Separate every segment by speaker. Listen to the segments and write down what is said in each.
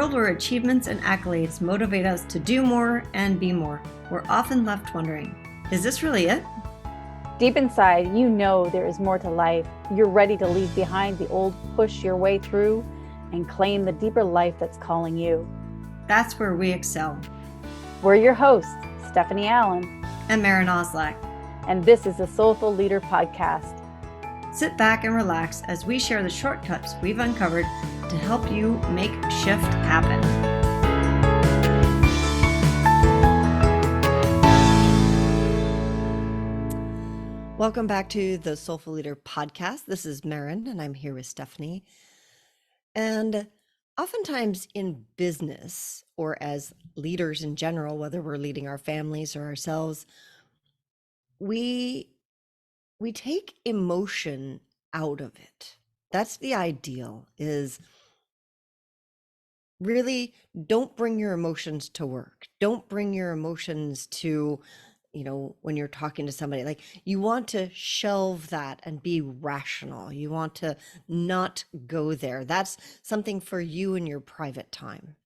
Speaker 1: world where achievements and accolades motivate us to do more and be more, we're often left wondering, is this really it?
Speaker 2: Deep inside, you know there is more to life. You're ready to leave behind the old, push your way through, and claim the deeper life that's calling you.
Speaker 1: That's where we excel.
Speaker 2: We're your hosts, Stephanie Allen
Speaker 1: and Maren Stephanie.
Speaker 2: And this is the Soulful Leader podcast.
Speaker 1: Sit back and relax as we share the shortcuts we've uncovered to help you make shift happen. Welcome back to the Soulful Leader podcast. This is Maren, and I'm here with Stephanie. And oftentimes in business, or as leaders in general, whether we're leading our families or ourselves, we take emotion out of it. That's the ideal, is really don't bring your emotions to work. Don't bring your emotions to, when you're talking to somebody. Like, you want to shelve that and be rational. You want to not go there. That's something for you in your private time.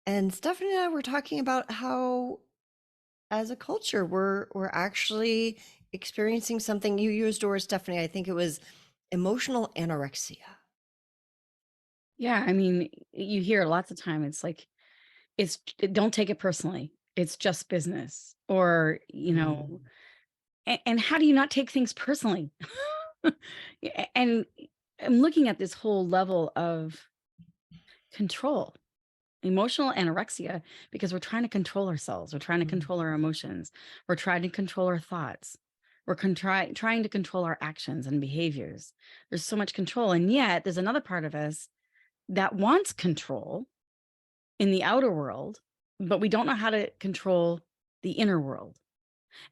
Speaker 1: And Stephanie and I were talking about how, as a culture, we're actually experiencing something. You used the word, Stephanie, I think it was emotional anorexia.
Speaker 3: Yeah, I mean, you hear lots of time, it's like, don't take it personally. It's just business. Or, and how do you not take things personally? And I'm looking at this whole level of control, emotional anorexia, because we're trying to control ourselves. We're trying to control our emotions. We're trying to control our thoughts. We're trying to control our actions and behaviors. There's so much control. And yet there's another part of us that wants control in the outer world, but we don't know how to control the inner world.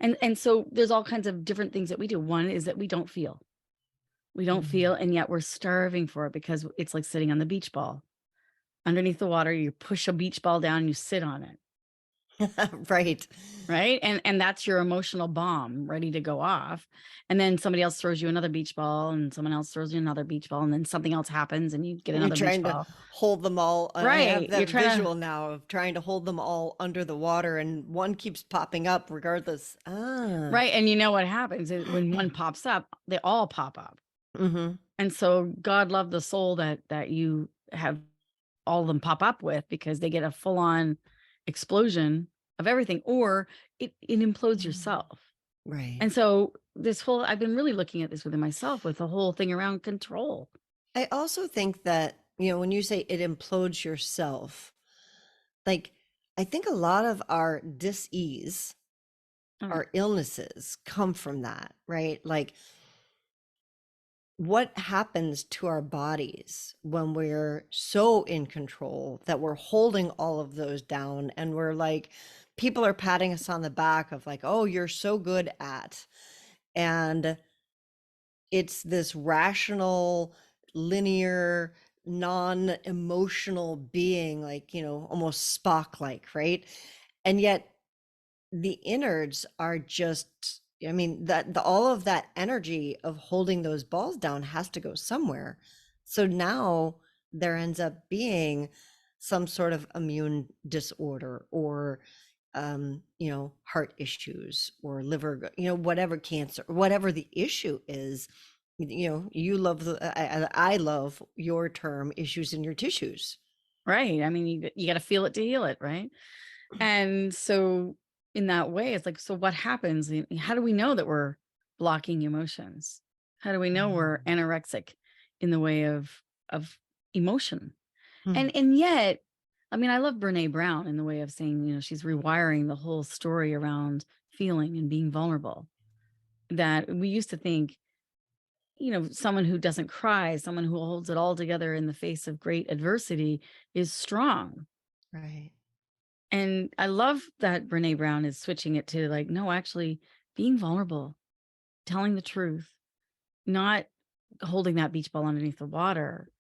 Speaker 3: And so there's all kinds of different things that we do. One is that we don't feel. We don't feel, and yet we're starving for it, because it's like sitting on the beach ball. Underneath the water, you push a beach ball down and you sit on it.
Speaker 1: Right.
Speaker 3: And that's your emotional bomb ready to go off. And then somebody else throws you another beach ball, and someone else throws you another beach ball, and then something else happens and you get another beach ball.
Speaker 1: You're trying to hold them all.
Speaker 3: Right.
Speaker 1: I have that visual now of trying to hold them all under the water, and one keeps popping up regardless.
Speaker 3: Right. And you know what happens is when one pops up, they all pop up.
Speaker 1: Mm-hmm.
Speaker 3: And so God love the soul that you have all of them pop up with, because they get a full-on explosion of everything, or it implodes yourself.
Speaker 1: Right.
Speaker 3: And so I've been really looking at this within myself, with the whole thing around control.
Speaker 1: I also think that, when you say it implodes yourself, like, I think a lot of our dis-ease, our illnesses come from that, right? Like, what happens to our bodies when we're so in control that we're holding all of those down, and we're like, people are patting us on the back of like, oh, you're so good at, and it's this rational, linear, non-emotional being, like, almost Spock-like, right? And yet the innards are just, all of that energy of holding those balls down has to go somewhere. So now there ends up being some sort of immune disorder, or heart issues, or liver, whatever, cancer, whatever the issue is. You love I love your term, issues in your tissues.
Speaker 3: Right. I mean, you got to feel it to heal it, right? And so in that way, it's like, so what happens? How do we know that we're blocking emotions? How do we know we're anorexic in the way of emotion? And yet, I mean, I love Brene Brown in the way of saying, she's rewiring the whole story around feeling and being vulnerable. That we used to think, someone who doesn't cry, someone who holds it all together in the face of great adversity is strong.
Speaker 1: Right.
Speaker 3: And I love that Brene Brown is switching it to like, no, actually being vulnerable, telling the truth, not holding that beach ball underneath the water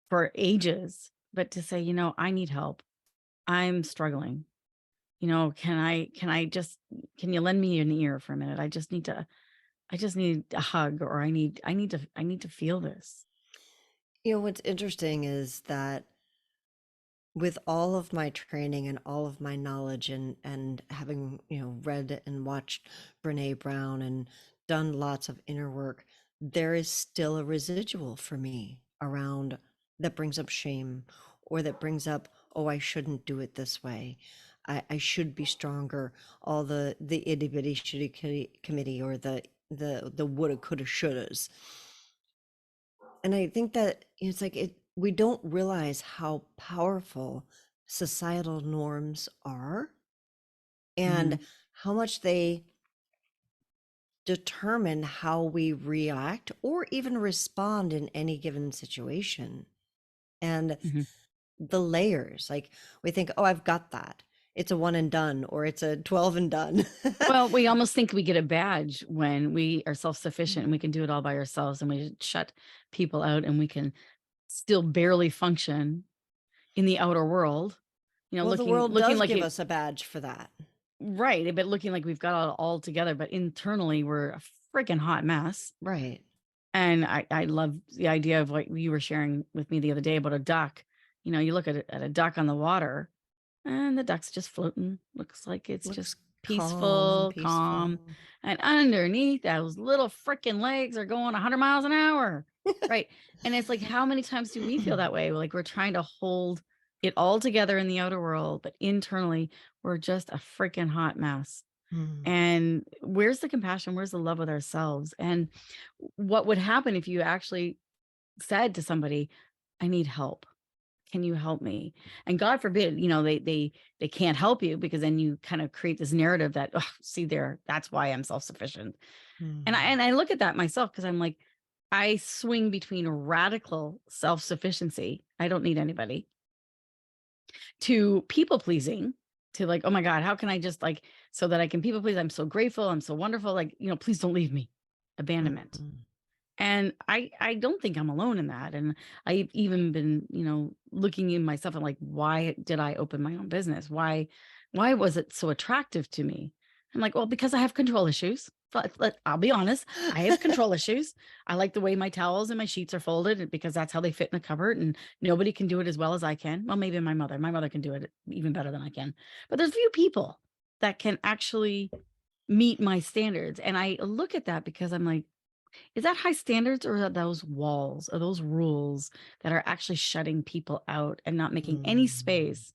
Speaker 3: for ages, but to say, I need help. I'm struggling. Can you lend me an ear for a minute? I just need a hug, or I need to feel this.
Speaker 1: What's interesting is that with all of my training and all of my knowledge and having, read and watched Brene Brown and done lots of inner work, there is still a residual for me around that brings up shame, or that brings up, oh, I shouldn't do it this way. I should be stronger. All the itty bitty shitty committee, or the woulda coulda shouldas. And I think that it's like we don't realize how powerful societal norms are, and
Speaker 3: Mhm.
Speaker 1: how much they determine how we react or even respond in any given situation. And
Speaker 3: Mhm.
Speaker 1: the layers, like, we think, oh, I've got that. It's a one and done, or it's a 12 and done.
Speaker 3: Well, we almost think we get a badge when we are self-sufficient and we
Speaker 1: Mm.
Speaker 3: can do it all by ourselves and we shut people out and we can still barely function in the outer world,
Speaker 1: Well, the
Speaker 3: looking
Speaker 1: world
Speaker 3: looking
Speaker 1: does
Speaker 3: like
Speaker 1: give
Speaker 3: it
Speaker 1: us a badge for that.
Speaker 3: right, but looking like we've got it all together, but internally we're a freaking hot mess.
Speaker 1: Right.
Speaker 3: And I love the idea of what you were sharing with me the other day about a duck. You look at a duck on the water and the duck's just floating. Looks like it's just
Speaker 1: Looks calm and
Speaker 3: peaceful, calm.
Speaker 1: peaceful.
Speaker 3: And underneath those little freaking legs are going 100 miles an hour. Right. And it's like, how many times do we feel that way? Like we're trying to hold it all together in the outer world, but internally we're just a freaking hot mess.
Speaker 1: Mm.
Speaker 3: And where's the compassion? Where's the love with ourselves? And what would happen if you actually said to somebody, I need help. Can you help me? And God forbid, they can't help you, because then you kind of create this narrative that, oh, see there, that's why I'm self-sufficient. And I
Speaker 1: Mm.
Speaker 3: and I look at that myself, because I'm like, I swing between radical self-sufficiency. I don't need anybody, to people pleasing, to like, oh my God, how can I just like, so that I can people please? I'm so grateful. I'm so wonderful. Like, please don't leave me. Abandonment.
Speaker 1: Mm.
Speaker 3: And I don't think I'm alone in that. And I've even been, looking in myself and like, why did I open my own business? Why was it so attractive to me? I'm like, well, because I have control issues. I'll be honest, I have control issues. I like the way my towels and my sheets are folded, because that's how they fit in the cupboard, and nobody can do it as well as I can. Well, maybe my mother. My mother can do it even better than I can. But there's few people that can actually meet my standards. And I look at that because I'm like, is that high standards, or are those walls, or those rules that are actually shutting people out and not making any
Speaker 1: Mm.
Speaker 3: space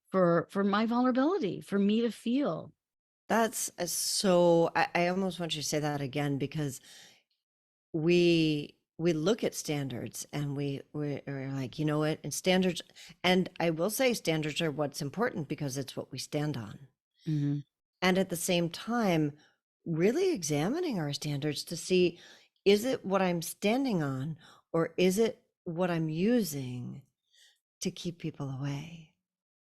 Speaker 3: for my vulnerability, for me to feel?
Speaker 1: That's so I almost want you to say that again, because we look at standards, and we're like, you know what, and standards, and I will say standards are what's important because it's what we stand on.
Speaker 3: Mhm.
Speaker 1: And at the same time, really examining our standards to see, is it what I'm standing on, or is it what I'm using to keep people away,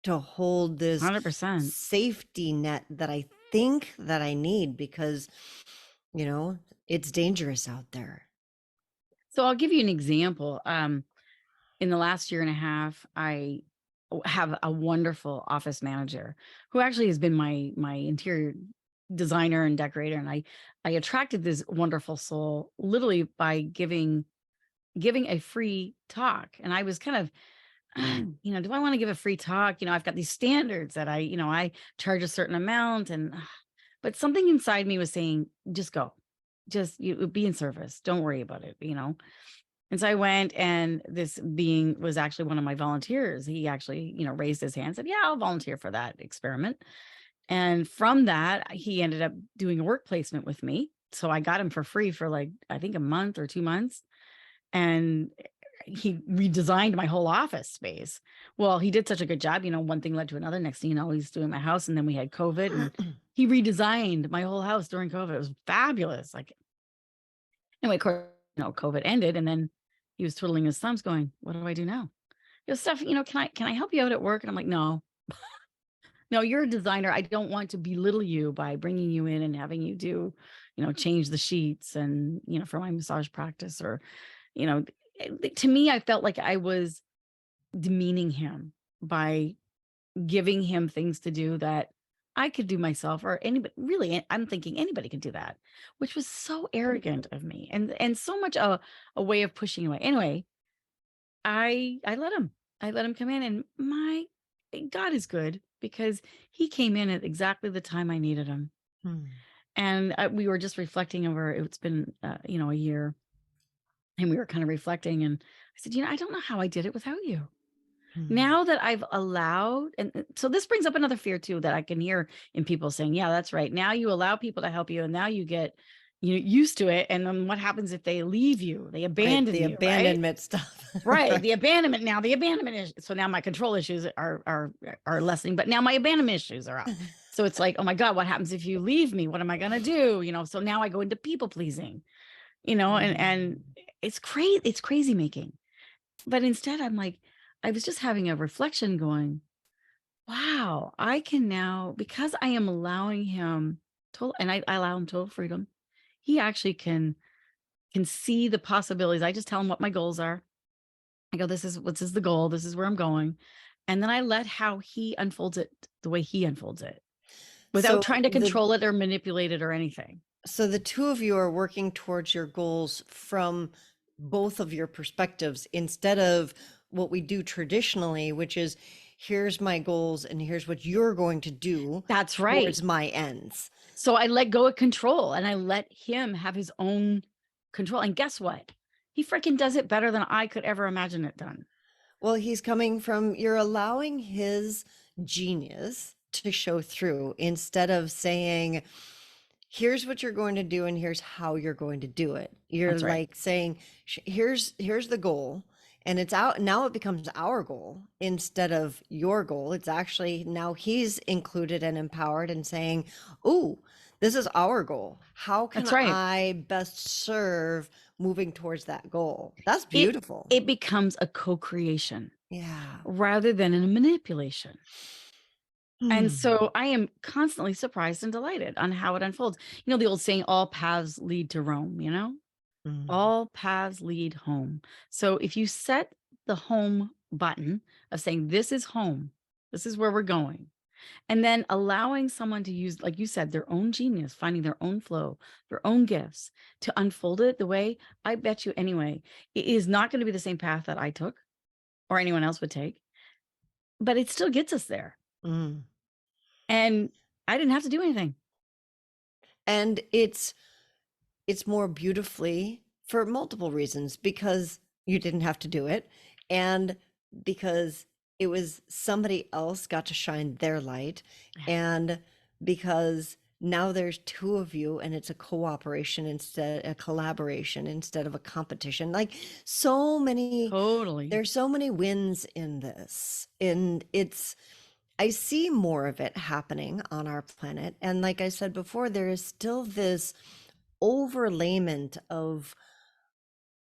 Speaker 1: to hold this
Speaker 3: 100%.
Speaker 1: safety net that I think that I need, because, it's dangerous out there.
Speaker 3: So I'll give you an example. In the last year and a half, I have a wonderful office manager who actually has been my interior designer and decorator. And I attracted this wonderful soul literally by giving a free talk. And I was kind of, do I want to give a free talk? I've got these standards that I charge a certain amount, and but something inside me was saying, just go, just you be in service. Don't worry about it. And so I went, and this being was actually one of my volunteers. He actually, raised his hand, said, yeah, I'll volunteer for that experiment. And from that, he ended up doing a work placement with me. So I got him for free for like, I think a month or 2 months. And he redesigned my whole office space. Well, he did such a good job, one thing led to another. Next thing you know, he's doing my house, and then we had COVID, and he redesigned my whole house during COVID. It was fabulous. Like, anyway, of course, COVID ended, and then he was twiddling his thumbs going, what do I do now? He goes, Steph, can I help you out at work? And I'm like, no, no, you're a designer. I don't want to belittle you by bringing you in and having you do, change the sheets and, for my massage practice, or, you know, to me, I felt like I was demeaning him by giving him things to do that I could do myself, or anybody really. I'm thinking anybody can do that, which was so arrogant of me, and so much a way of pushing away. Anyway, I let him come in, and my God is good because he came in at exactly the time I needed him.
Speaker 1: Hmm.
Speaker 3: And we were just reflecting over, it's been, a year, and we were kind of reflecting. And I said, I don't know how I did it without you.
Speaker 1: Hmm.
Speaker 3: Now that I've allowed, and so this brings up another fear too, that I can hear in people saying, yeah, that's right. Now you allow people to help you, and now you get used to it. And then what happens if they leave you? They
Speaker 1: Right.
Speaker 3: abandon
Speaker 1: The
Speaker 3: you, right?
Speaker 1: abandonment stuff.
Speaker 3: Right.
Speaker 1: Right.
Speaker 3: The abandonment now, the abandonment is so now my control issues are lessening, but now my abandonment issues are up. So it's like, oh my God, what happens if you leave me? What am I gonna do? So now I go into people pleasing, and
Speaker 1: Hmm.
Speaker 3: it's crazy making. But instead I'm like, I was just having a reflection going, wow, I can now, because I am allowing him total, and I allow him total freedom. He actually can see the possibilities. I just tell him what my goals are. I go, this is the goal. This is where I'm going. And then I let how he unfolds it the way he unfolds it without
Speaker 1: So
Speaker 3: trying to
Speaker 1: the
Speaker 3: control it or manipulate it or anything.
Speaker 1: so the two of you are working towards your goals from both of your perspectives instead of what we do traditionally, which is here's my goals and here's what you're going to do
Speaker 3: That's right.
Speaker 1: towards my ends.
Speaker 3: So I let go of control and I let him have his own control. And guess what? He freaking does it better than I could ever imagine it done.
Speaker 1: Well, he's coming from, you're allowing his genius to show through instead of saying, here's what you're going to do and here's how you're going to do it. You're
Speaker 3: That's right.
Speaker 1: like saying, here's the goal. And it's out now, it becomes our goal instead of your goal. It's actually now he's included and empowered and saying, oh, this is our goal. How can
Speaker 3: That's right.
Speaker 1: I best serve moving towards that goal? That's
Speaker 3: It
Speaker 1: beautiful.
Speaker 3: it becomes a co-creation
Speaker 1: Yeah.
Speaker 3: rather than a manipulation. And
Speaker 1: Hmm.
Speaker 3: so I am constantly surprised and delighted on how it unfolds. The old saying, all paths lead to Rome.
Speaker 1: Mm.
Speaker 3: All paths lead home. So if you set the home button of saying, this is home, this is where we're going, and then allowing someone to use, like you said, their own genius, finding their own flow, their own gifts to unfold it the way, I bet you anyway, it is not going to be the same path that I took or anyone else would take, but it still gets us there.
Speaker 1: Mm.
Speaker 3: And I didn't have to do anything.
Speaker 1: And it's more beautifully for multiple reasons because you didn't have to do it and because it was somebody else got to shine their light and because now there's two of you and it's a cooperation instead a collaboration instead of a competition. Like so many
Speaker 3: Totally.
Speaker 1: there's so many wins in this and I see more of it happening on our planet. And like I said before, there is still this overlayment of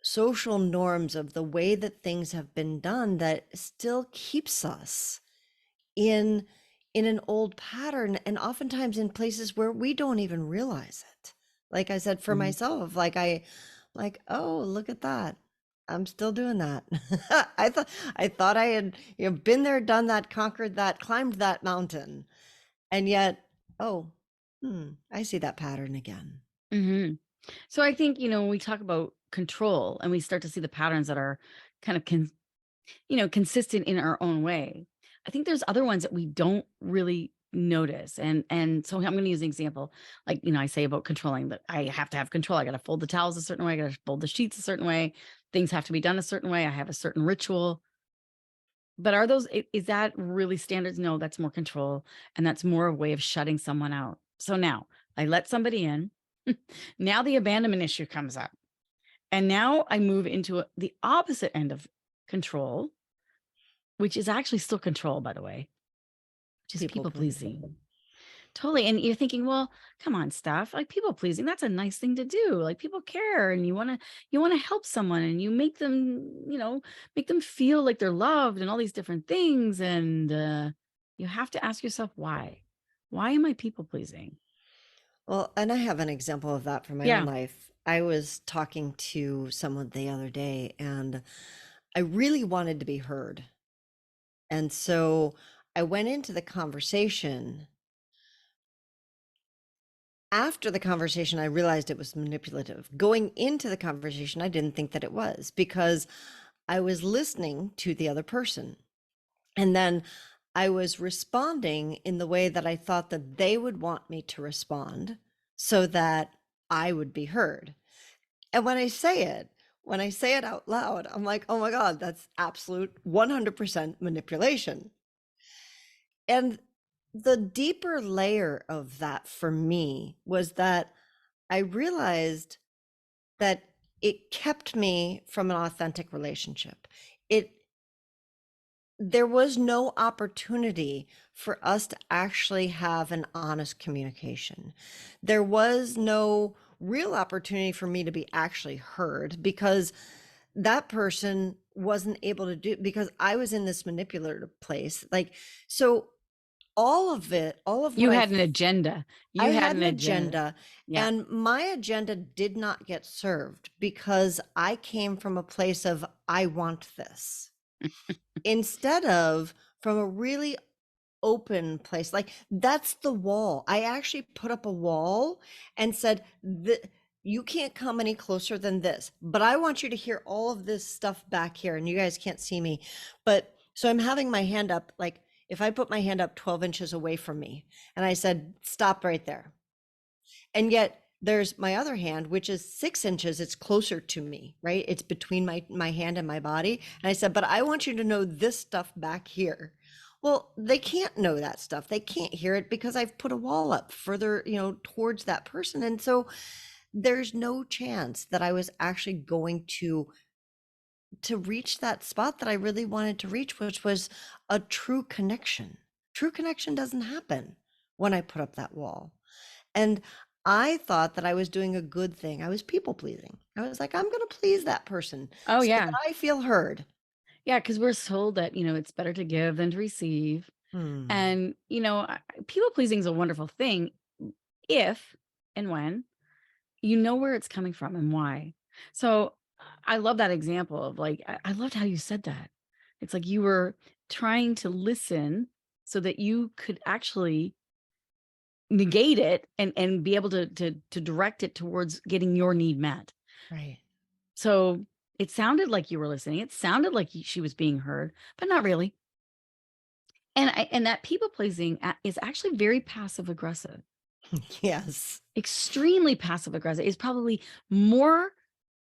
Speaker 1: social norms of the way that things have been done that still keeps us in an old pattern and oftentimes in places where we don't even realize it. Like I said for
Speaker 3: Mhm.
Speaker 1: myself, like, oh, look at that. I'm still doing that. I thought I had, been there, done that, conquered that, climbed that mountain. And yet, oh, I see that pattern again.
Speaker 3: Mhm. So I think, when we talk about control and we start to see the patterns that are kind of consistent in our own way. I think there's other ones that we don't really notice. And so I'm going to use an example. Like, I say about controlling that I have to have control. I got to fold the towels a certain way. I got to fold the sheets a certain way. Things have to be done a certain way. I have a certain ritual. But is that really standards? No, that's more control. And that's more a way of shutting someone out. So now I let somebody in. Now the abandonment issue comes up. And now I move into the opposite end of control, which is actually still control, by the way, which is
Speaker 1: People
Speaker 3: people pleasing.
Speaker 1: pleasing.
Speaker 3: Totally. And you're thinking, well, come on, Steph, like people pleasing, that's a nice thing to do. Like people care and you want to help someone and you make them feel like they're loved and all these different things. And you have to ask yourself why? Why am I people pleasing?
Speaker 1: Well, and I have an example of that from my own
Speaker 3: Yeah.
Speaker 1: life. I was talking to someone the other day and I really wanted to be heard. And so I went into the conversation. After the conversation, I realized it was manipulative. Going into the conversation, I didn't think that it was because I was listening to the other person. And then I was responding in the way that I thought that they would want me to respond so that I would be heard. And when I say it out loud, I'm like, oh my God, that's absolute 100% manipulation. And the deeper layer of that for me was that I realized that it kept me from an authentic relationship. There was no opportunity for us to actually have an honest communication. There was no real opportunity for me to be actually heard because that person wasn't able to do, because I was in this manipulative place. Like, so all of it, all of what
Speaker 3: You had an agenda.
Speaker 1: I
Speaker 3: You had
Speaker 1: had
Speaker 3: an
Speaker 1: an
Speaker 3: agenda.
Speaker 1: agenda,
Speaker 3: Yeah.
Speaker 1: and my agenda did not get served because I came from a place of, I want this, instead of from a really open place. Like, that's the wall. I actually put up a wall and said, you can't come any closer than this, but I want you to hear all of this stuff back here. And you guys can't see me. But so I'm having my hand up, like if I put my hand up 12 inches away from me and I said, stop right there. And yet there's my other hand, which is 6 inches. It's closer to me, right? It's between my hand and my body. And I said, but I want you to know this stuff back here. Well, they can't know that stuff. They can't hear it because I've put a wall up further, towards that person. And so there's no chance that I was actually going to reach that spot that I really wanted to reach, which was a true connection. True connection doesn't happen when I put up that wall. And I thought that I was doing a good thing. I was people pleasing. I was like, I'm going to please that person
Speaker 3: Oh,
Speaker 1: so
Speaker 3: yeah.
Speaker 1: that I feel heard.
Speaker 3: Yeah, because we're told that, it's better to give than to receive. And, people pleasing is a wonderful thing if and when you know where it's coming from and why. So I love that example of like, I loved how you said that. It's like you were trying to listen so that you could actually negate it and be able to direct it towards getting your need met.
Speaker 1: Right.
Speaker 3: So it sounded like you were listening. It sounded like she was being heard, but not really. And that people pleasing is actually very passive aggressive.
Speaker 1: Yes.
Speaker 3: Extremely passive aggressive. Is probably more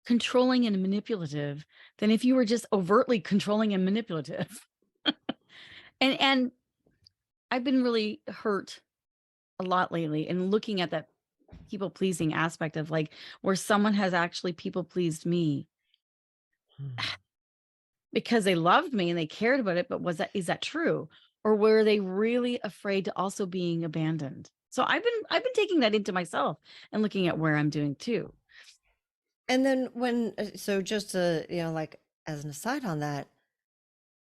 Speaker 3: controlling and manipulative than if you were just overtly controlling and manipulative. and I've been really hurt a lot lately in looking at that people pleasing aspect of like where someone has actually people pleased me because they loved me and they cared about it, but is that true? Or were they really afraid to also being abandoned? So I've been taking that into myself and looking at where I'm doing too.
Speaker 1: And then so just to, like as an aside on that,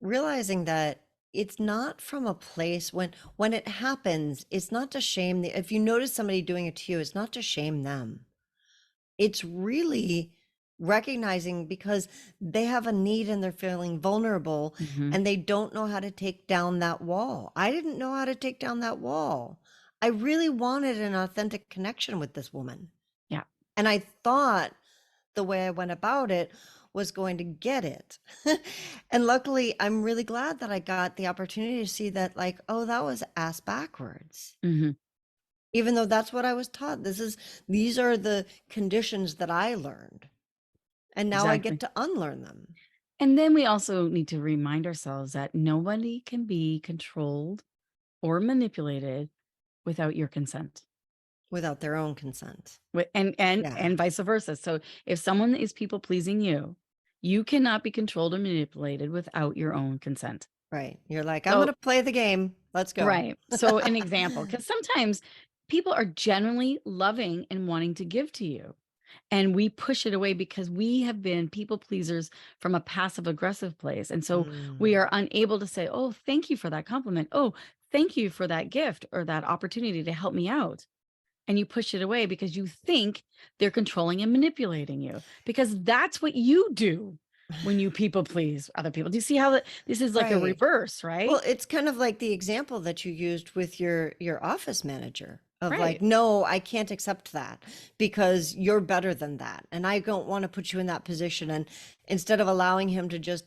Speaker 1: realizing that it's not from a place when it happens, it's not to shame if you notice somebody doing it to you, it's not to shame them. It's really recognizing because they have a need and they're feeling vulnerable and they don't know how to take down that wall. I didn't know how to take down that wall. I really wanted an authentic connection with this woman.
Speaker 3: Yeah.
Speaker 1: And I thought the way I went about it was going to get it. And luckily, I'm really glad that I got the opportunity to see that, like, oh, that was ass backwards. Even though that's what I was taught. These are the conditions that I learned. And now I get to unlearn them.
Speaker 3: And then we also need to remind ourselves that nobody can be controlled or manipulated without your consent.
Speaker 1: Without their own consent.
Speaker 3: And vice versa. So if someone is people pleasing you, you cannot be controlled or manipulated without your own consent.
Speaker 1: Right. You're like, I'm going to play the game. Let's go.
Speaker 3: Right. So an example, because sometimes people are genuinely loving and wanting to give to you. And we push it away because we have been people pleasers from a passive aggressive place. And so we are unable to say, oh, thank you for that compliment. Oh, thank you for that gift or that opportunity to help me out. And you push it away because you think they're controlling and manipulating you, because that's what you do when you people please other people. Do you see how this is like a reverse, right?
Speaker 1: Well, it's kind of like the example that you used with your office manager of
Speaker 3: Right.
Speaker 1: like, no, I can't accept that because you're better than that. And I don't want to put you in that position. And instead of allowing him to just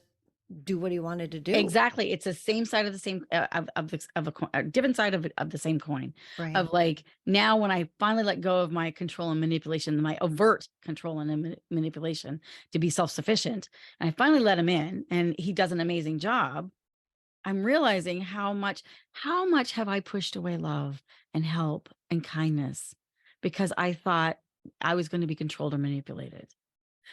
Speaker 1: do what he wanted to do.
Speaker 3: Exactly. It's the same side of the same of a coin, a different side of the same coin.
Speaker 1: Right.
Speaker 3: Of like, now when I finally let go of my control and manipulation, my overt control and manipulation to be self-sufficient, and I finally let him in and he does an amazing job, I'm realizing how much have I pushed away love and help and kindness because I thought I was going to be controlled or manipulated.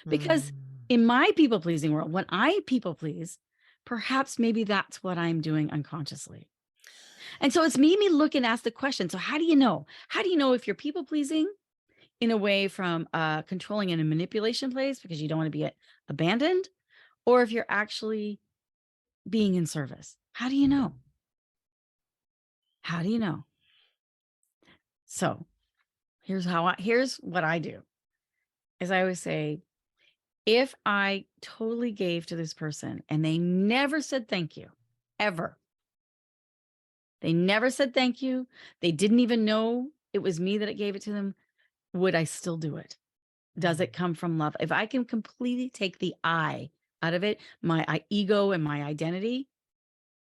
Speaker 3: Because
Speaker 1: Mm.
Speaker 3: in my people pleasing world, when I people please, perhaps maybe that's what I'm doing unconsciously. And so it's made me look and ask the question. So how do you know? How do you know if you're people pleasing in a way from controlling and a manipulation place because you don't want to be abandoned, or if you're actually being in service? How do you know? How do you know? So here's what I do. Is I always say, if I totally gave to this person and they never said thank you, ever, they never said thank you, they didn't even know it was me that it gave it to them, would I still do it? Does it come from love? If I can completely take the I out of it, my ego and my identity,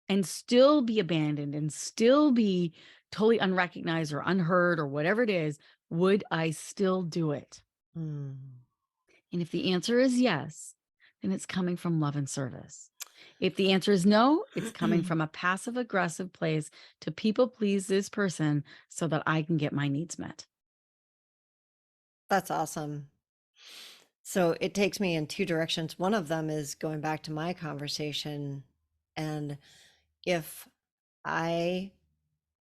Speaker 3: and still be abandoned and still be totally unrecognized or unheard or whatever it is, would I still do it?
Speaker 1: Mm.
Speaker 3: And if the answer is yes, then it's coming from love and service. If the answer is no, it's coming from a passive aggressive place to people please this person so that I can get my needs met.
Speaker 1: That's awesome. So it takes me in two directions. One of them is going back to my conversation. And if I,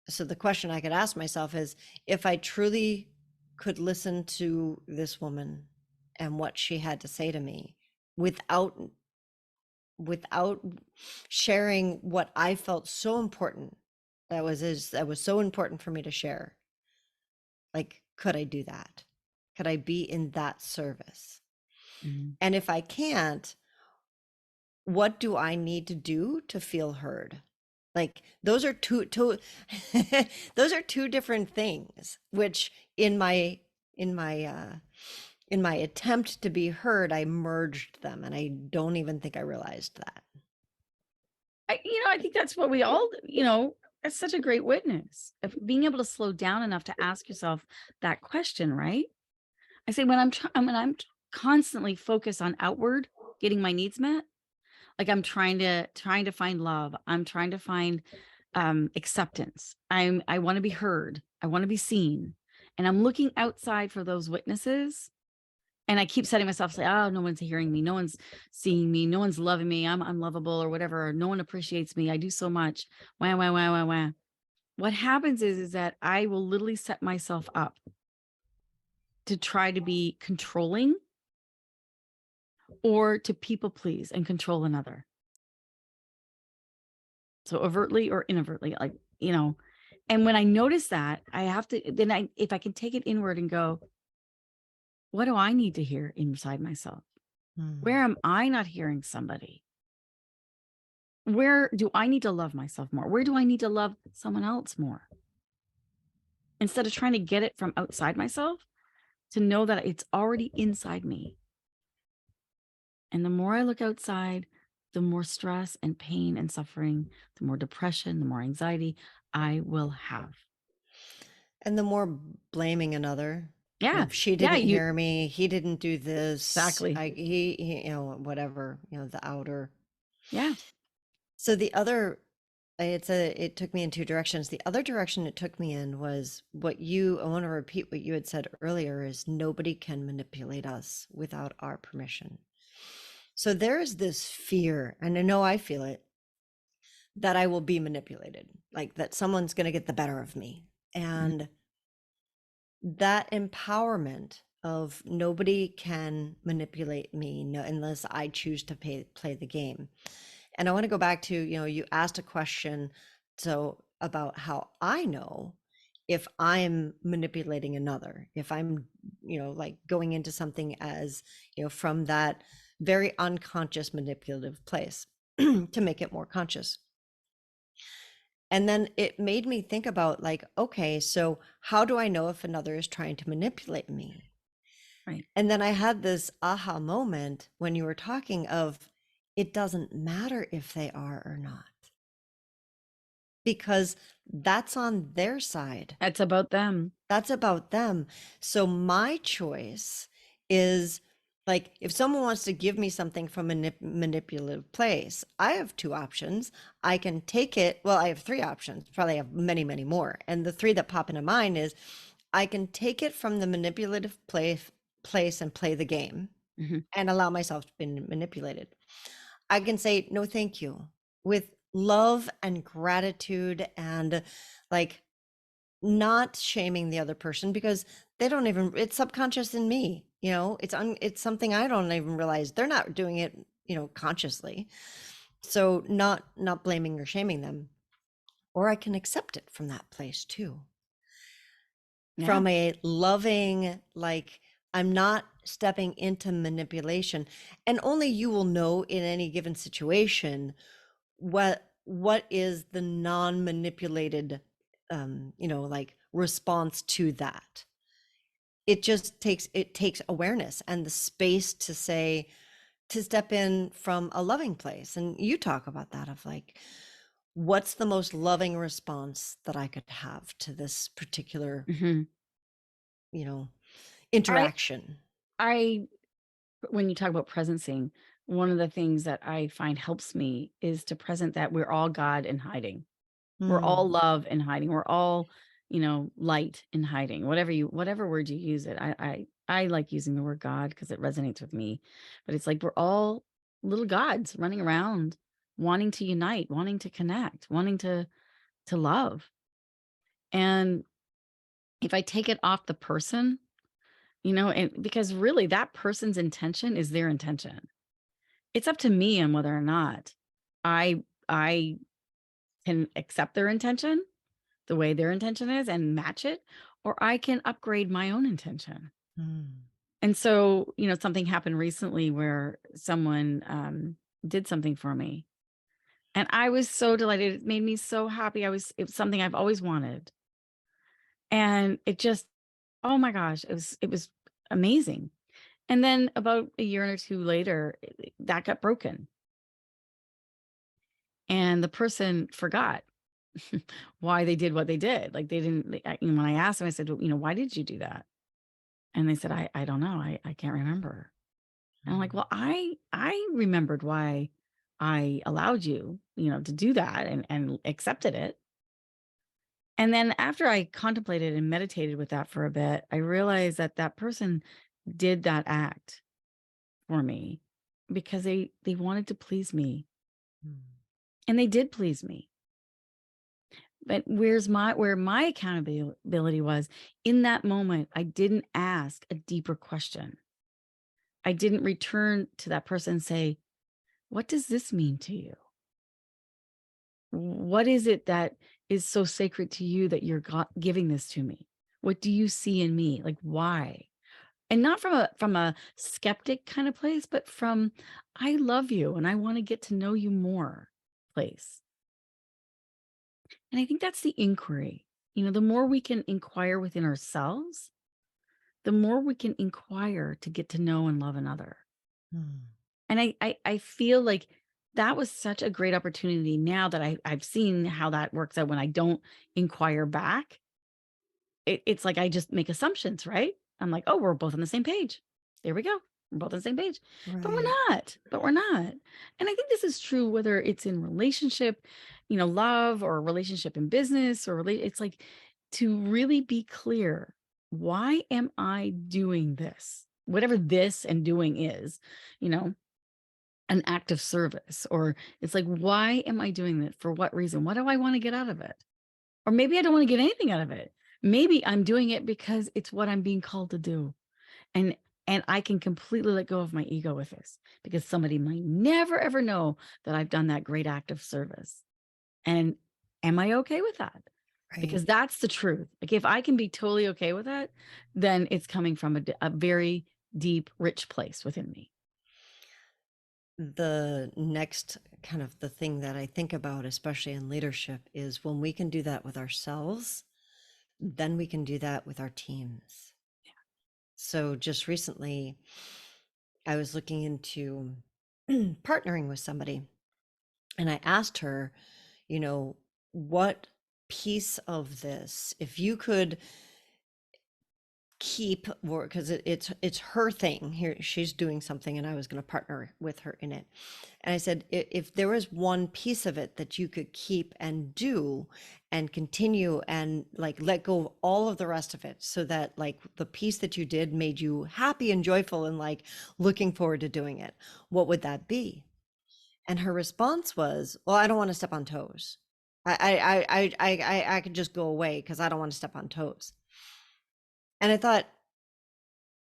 Speaker 1: so the question I could ask myself is, if I truly could listen to this woman and what she had to say to me without sharing what I felt so important, that was so important for me to share, like, could I do that? Could I be in that service?
Speaker 3: Mhm.
Speaker 1: And if I can't, what do I need to do to feel heard? Like, those are two those are two different things, which in my in my attempt to be heard, I merged them, and I don't even think I realized that.
Speaker 3: I think that's what we all, that's such a great witness of being able to slow down enough to ask yourself that question, right? I say when I'm constantly focused on outward, getting my needs met, like I'm trying to find love. I'm trying to find acceptance. I want to be heard. I want to be seen. And I'm looking outside for those witnesses. And I keep setting myself say, oh, no one's hearing me, no one's seeing me, no one's loving me, I'm unlovable or whatever, or no one appreciates me. I do so much. Wah, wah, wah, wah, wah. What happens is that I will literally set myself up to try to be controlling or to people please and control another. So overtly or inadvertently, like, and when I notice that, I have to, if I can take it inward and go, what do I need to hear inside myself? Where am I not hearing somebody? Where do I need to love myself more? Where do I need to love someone else more? Instead of trying to get it from outside myself, to know that it's already inside me. And the more I look outside, the more stress and pain and suffering, the more depression, the more anxiety I will have.
Speaker 1: And the more blaming another,
Speaker 3: Yeah.
Speaker 1: she
Speaker 3: Yeah.
Speaker 1: didn't hear me, he didn't do this,
Speaker 3: Exactly.
Speaker 1: he whatever, the outer.
Speaker 3: Yeah.
Speaker 1: So the other, it took me in two directions. The other direction it took me in was I want to repeat what you had said earlier, is nobody can manipulate us without our permission. So there is this fear, and I know I feel it, that I will be manipulated, like that someone's going to get the better of me.
Speaker 3: Mhm.
Speaker 1: And that empowerment of nobody can manipulate me, no, unless I choose to play the game. And I want to go back to, you asked a question, so about how I know if I'm manipulating another, if I'm, like going into something as, from that very unconscious manipulative place to make it more conscious. And then it made me think about, like, okay, so how do I know if another is trying to manipulate me?
Speaker 3: Right.
Speaker 1: And then I had this aha moment when you were talking of, it doesn't matter if they are or not, because that's on their side.
Speaker 3: It's about them.
Speaker 1: That's about them. So my choice is, like, if someone wants to give me something from a manipulative place, I have two options. I can take it. Well, I have three options. Probably have many, many more. And the three that pop into mind is I can take it from the manipulative place and play the game
Speaker 3: Mm-hmm.
Speaker 1: and allow myself to be manipulated. I can say no, thank you, with love and gratitude, and like not shaming the other person, because they don't even, it's subconscious in me, it's something I don't even realize. They're not doing it, consciously. So not blaming or shaming them. Or I can accept it from that place too,
Speaker 3: Yeah.
Speaker 1: from a loving, like, I'm not stepping into manipulation. And only you will know in any given situation what is the non-manipulated like response to that. It takes awareness and the space to say, to step in from a loving place. And you talk about that, of like, what's the most loving response that I could have to this particular
Speaker 3: Mm-hmm.
Speaker 1: you know
Speaker 3: I,
Speaker 1: interaction.
Speaker 3: I, when you talk about presencing, one of the things that I find helps me is to present that we're all God in hiding. We're all
Speaker 1: Hmm.
Speaker 3: love in hiding. We're all, light in hiding. Whatever word you use it. I like using the word God because it resonates with me. But it's like we're all little gods running around, wanting to unite, wanting to connect, wanting to love. And if I take it off the person, and because really that person's intention is their intention. It's up to me on whether or not I can accept their intention the way their intention is and match it, or I can upgrade my own intention.
Speaker 1: Hmm.
Speaker 3: And so, something happened recently where someone did something for me. And I was so delighted. It made me so happy. It was something I've always wanted. And it just, oh my gosh, it was amazing. And then about a year or two later, that got broken. And the person forgot why they did what they did. Like they didn't, when I asked them, I said, well, why did you do that? And they said, I don't know. I can't remember. And I'm like, well, I remembered why I allowed you, to do that and accepted it. And then after I contemplated and meditated with that for a bit, I realized that that person did that act for me because they wanted to please me,
Speaker 1: Hmm.
Speaker 3: and they did please me. But where my accountability was in that moment, I didn't ask a deeper question. I didn't return to that person and say, what does this mean to you? What is it that is so sacred to you that you're giving this to me? What do you see in me? Like, why? And not from a skeptic kind of place, but from I love you and I want to get to know you more place. And I think that's the inquiry. The more we can inquire within ourselves, the more we can inquire to get to know and love another.
Speaker 1: Hmm.
Speaker 3: And I feel like that was such a great opportunity now that I've seen how that works out when I don't inquire back. It's like I just make assumptions, right? I'm like, oh, we're both on the same page. There we go. We're both on the same page. But we're
Speaker 1: Right.
Speaker 3: not. But we're not. And I think this is true whether it's in relationship, love, or relationship in business, or it's like to really be clear. Why am I doing this? Whatever this and doing is, you know, an act of service, or it's like, why am I doing that? For what reason? What do I want to get out of it? Or maybe I don't want to get anything out of it. Maybe I'm doing it because it's what I'm being called to do. And I can completely let go of my ego with this because somebody might never ever know that I've done that great act of service. And am I okay with that?
Speaker 1: Right.
Speaker 3: Because that's the truth. Like if I can be totally okay with that, then it's coming from a very deep, rich place within me.
Speaker 1: The next kind of the thing that I think about, especially in leadership, is when we can do that with ourselves, then we can do that with our teams. So just recently, I was looking into partnering with somebody, and I asked her, you know, what piece of this, if you could keep work, because it's her thing here, she's doing something and I was going to partner with her in it. And I said, if there was one piece of it that you could keep and do and continue and like let go of all of the rest of it, so that like the piece that you did made you happy and joyful and like looking forward to doing it, what would that be? And her response was, well, I don't want to step on toes. I could just go away because I don't want to step on toes. And I thought,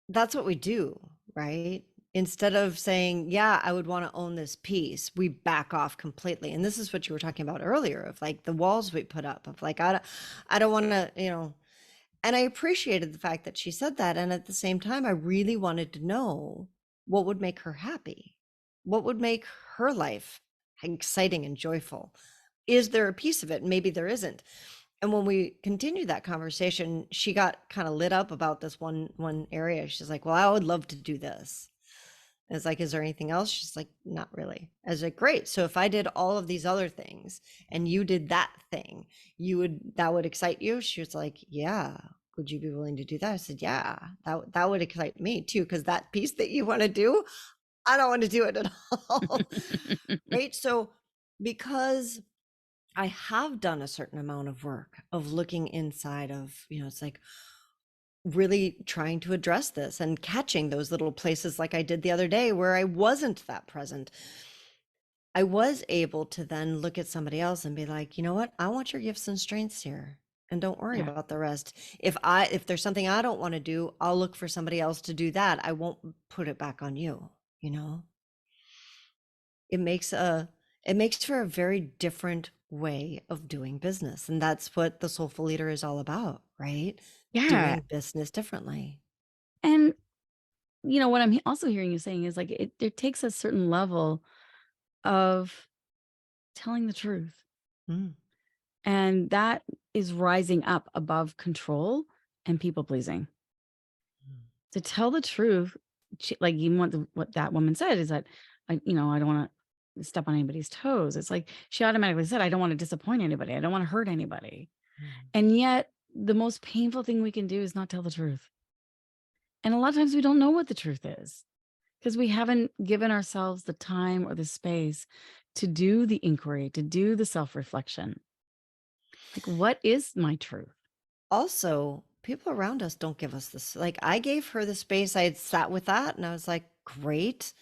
Speaker 1: that's what we do, right? Instead of saying, yeah, I would want to own this piece, we back off completely. And this is what you were talking about earlier, of like the walls we put up, of like, I don't want to, and I appreciated the fact that she said that. And at the same time, I really wanted to know what would make her happy, what would make her life exciting and joyful. Is there a piece of it? Maybe there isn't. And when we continued that conversation, she got kind of lit up about this one area. She's like, well, I would love to do this. And it's like, is there anything else? She's like, not really. I was like, great. So if I did all of these other things and you did that thing, that would excite you? She was like, yeah. Would you be willing to do that? I said, yeah, that would excite me too. Cause that piece that you want to do, I don't want to do it at all. Right. So because I have done a certain amount of work of looking inside of, it's like really trying to address this and catching those little places like I did the other day where I wasn't that present. I was able to then look at somebody else and be like, you know what? I want your gifts and strengths here. And don't worry
Speaker 3: Yeah.
Speaker 1: about the rest. If there's something I don't want to do, I'll look for somebody else to do that. I won't put it back on you, you know? It makes for a very different way of doing business. And that's what the Soulful Leader is all about, right?
Speaker 3: Yeah.
Speaker 1: Doing business differently.
Speaker 3: And what I'm also hearing you saying is like it takes a certain level of telling the truth.
Speaker 1: Mm.
Speaker 3: And that is rising up above control and people pleasing. To tell the truth, like even what that woman said is that I don't want to step on anybody's toes. It's like she automatically said, I don't want to disappoint anybody. I don't want to hurt anybody.
Speaker 1: Mm.
Speaker 3: And yet the most painful thing we can do is not tell the truth. And a lot of times we don't know what the truth is because we haven't given ourselves the time or the space to do the inquiry, to do the self-reflection. Like, what is my truth?
Speaker 1: Also, people around us don't give us this. Like I gave her the space. I had sat with that and I was like, great.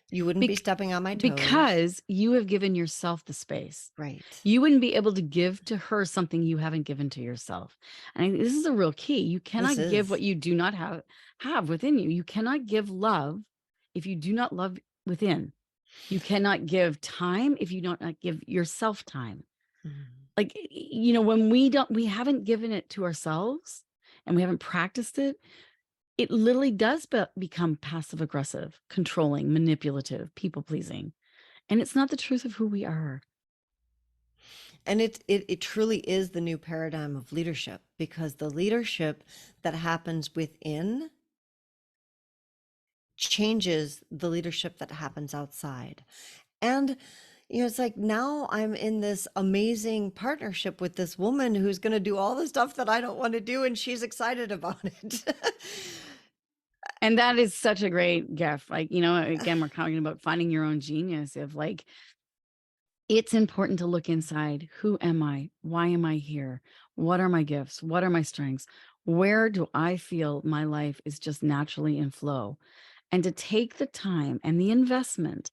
Speaker 1: You wouldn't be
Speaker 3: Bec-
Speaker 1: stepping on my toes.
Speaker 3: because you have given yourself the space.
Speaker 1: Right.
Speaker 3: You wouldn't be able to give to her something you haven't given to yourself. And this is a real key. You
Speaker 1: This
Speaker 3: cannot give
Speaker 1: is.
Speaker 3: what you do not have within you. You cannot give love if you do not love within. You cannot give time if you don't not give yourself time.
Speaker 1: Mm.
Speaker 3: Like, when we haven't given it to ourselves and we haven't practiced it, it literally does become passive aggressive, controlling, manipulative, people pleasing. And it's not the truth of who we are.
Speaker 1: And it truly is the new paradigm of leadership, because the leadership that happens within changes the leadership that happens outside. And it's like now I'm in this amazing partnership with this woman who's going to do all the stuff that I don't want to do, and she's excited about it.
Speaker 3: And that is such a great gift. Like, again, we're talking about finding your own genius of like, it's important to look inside. Who am I? Why am I here? What are my gifts? What are my strengths? Where do I feel my life is just naturally in flow? And to take the time and the investment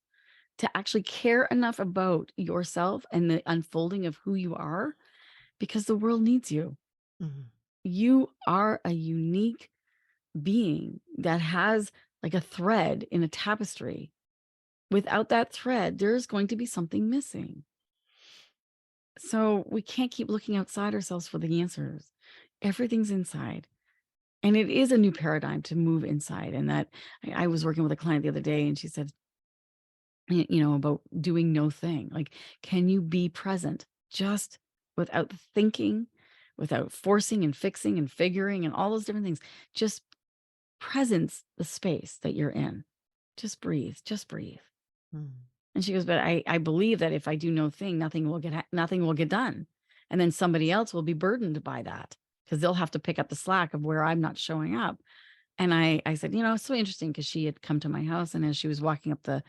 Speaker 3: to actually care enough about yourself and the unfolding of who you are, because the world needs you.
Speaker 1: Mhm.
Speaker 3: You are a unique being that has like a thread in a tapestry. Without that thread, there's going to be something missing. So we can't keep looking outside ourselves for the answers. Everything's inside. And it is a new paradigm to move inside. And that I was working with a client the other day and she said, about doing no thing. Like, can you be present just without thinking, without forcing and fixing and figuring and all those different things? Just presence the space that you're in. Just breathe. Just breathe.
Speaker 1: Mm.
Speaker 3: And she goes, but I believe that if I do no thing, nothing will get done. And then somebody else will be burdened by that because they'll have to pick up the slack of where I'm not showing up. And I said, it's so interesting because she had come to my house, and as she was walking up the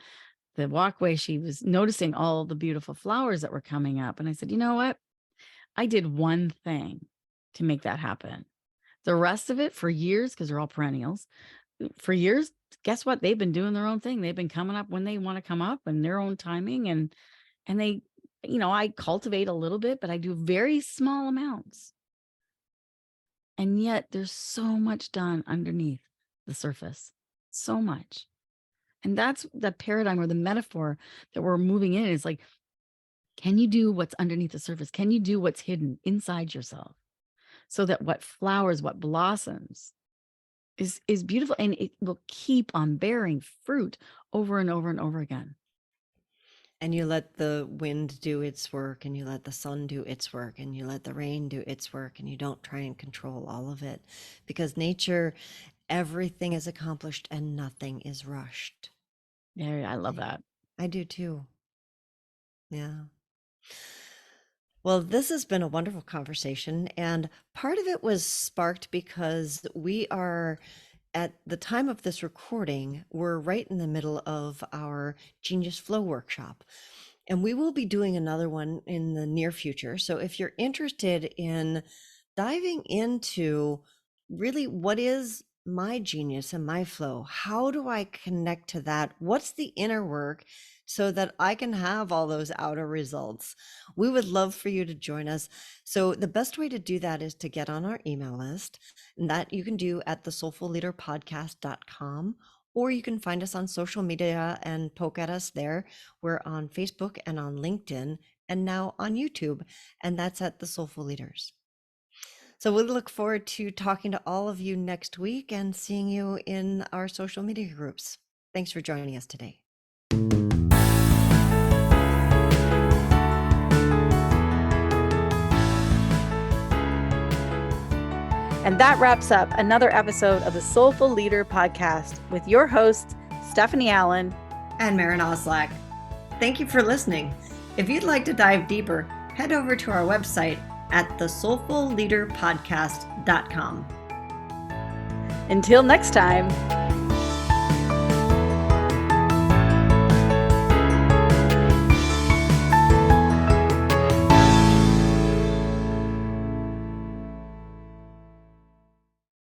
Speaker 3: walkway, she was noticing all the beautiful flowers that were coming up. And I said, you know what? I did one thing to make that happen. The rest of it for years, because they're all perennials, for years, guess what? They've been doing their own thing. They've been coming up when they want to come up and their own timing. And they, I cultivate a little bit, but I do very small amounts. And yet there's so much done underneath the surface, so much. And that's the paradigm or the metaphor that we're moving in. Is like, can you do what's underneath the surface? Can you do what's hidden inside yourself? So that what flowers, what blossoms is beautiful, and it will keep on bearing fruit over and over and over again.
Speaker 1: And you let the wind do its work, and you let the sun do its work, and you let the rain do its work, and you don't try and control all of it, because nature, everything is accomplished and nothing is rushed.
Speaker 3: Yeah, I love that.
Speaker 1: I do too. Yeah. Well, this has been a wonderful conversation, and part of it was sparked because we are, at the time of this recording, we're right in the middle of our Genius Flow workshop. And we will be doing another one in the near future. So if you're interested in diving into really what is my genius and my flow, how do I connect to that? What's the inner work so that I can have all those outer results? We would love for you to join us. So the best way to do that is to get on our email list, and that you can do at the soulfulleaderpodcast.com, or you can find us on social media and poke at us there. We're on Facebook and on LinkedIn and now on YouTube, and that's at the Soulful Leaders. So we look forward to talking to all of you next week and seeing you in our social media groups. Thanks for joining us today.
Speaker 2: And that wraps up another episode of the Soulful Leader podcast with your hosts, Stephanie Allen
Speaker 1: and Maren Oslack. Thank you for listening. If you'd like to dive deeper, head over to our website at thesoulfulleaderpodcast.com.
Speaker 2: Until next time.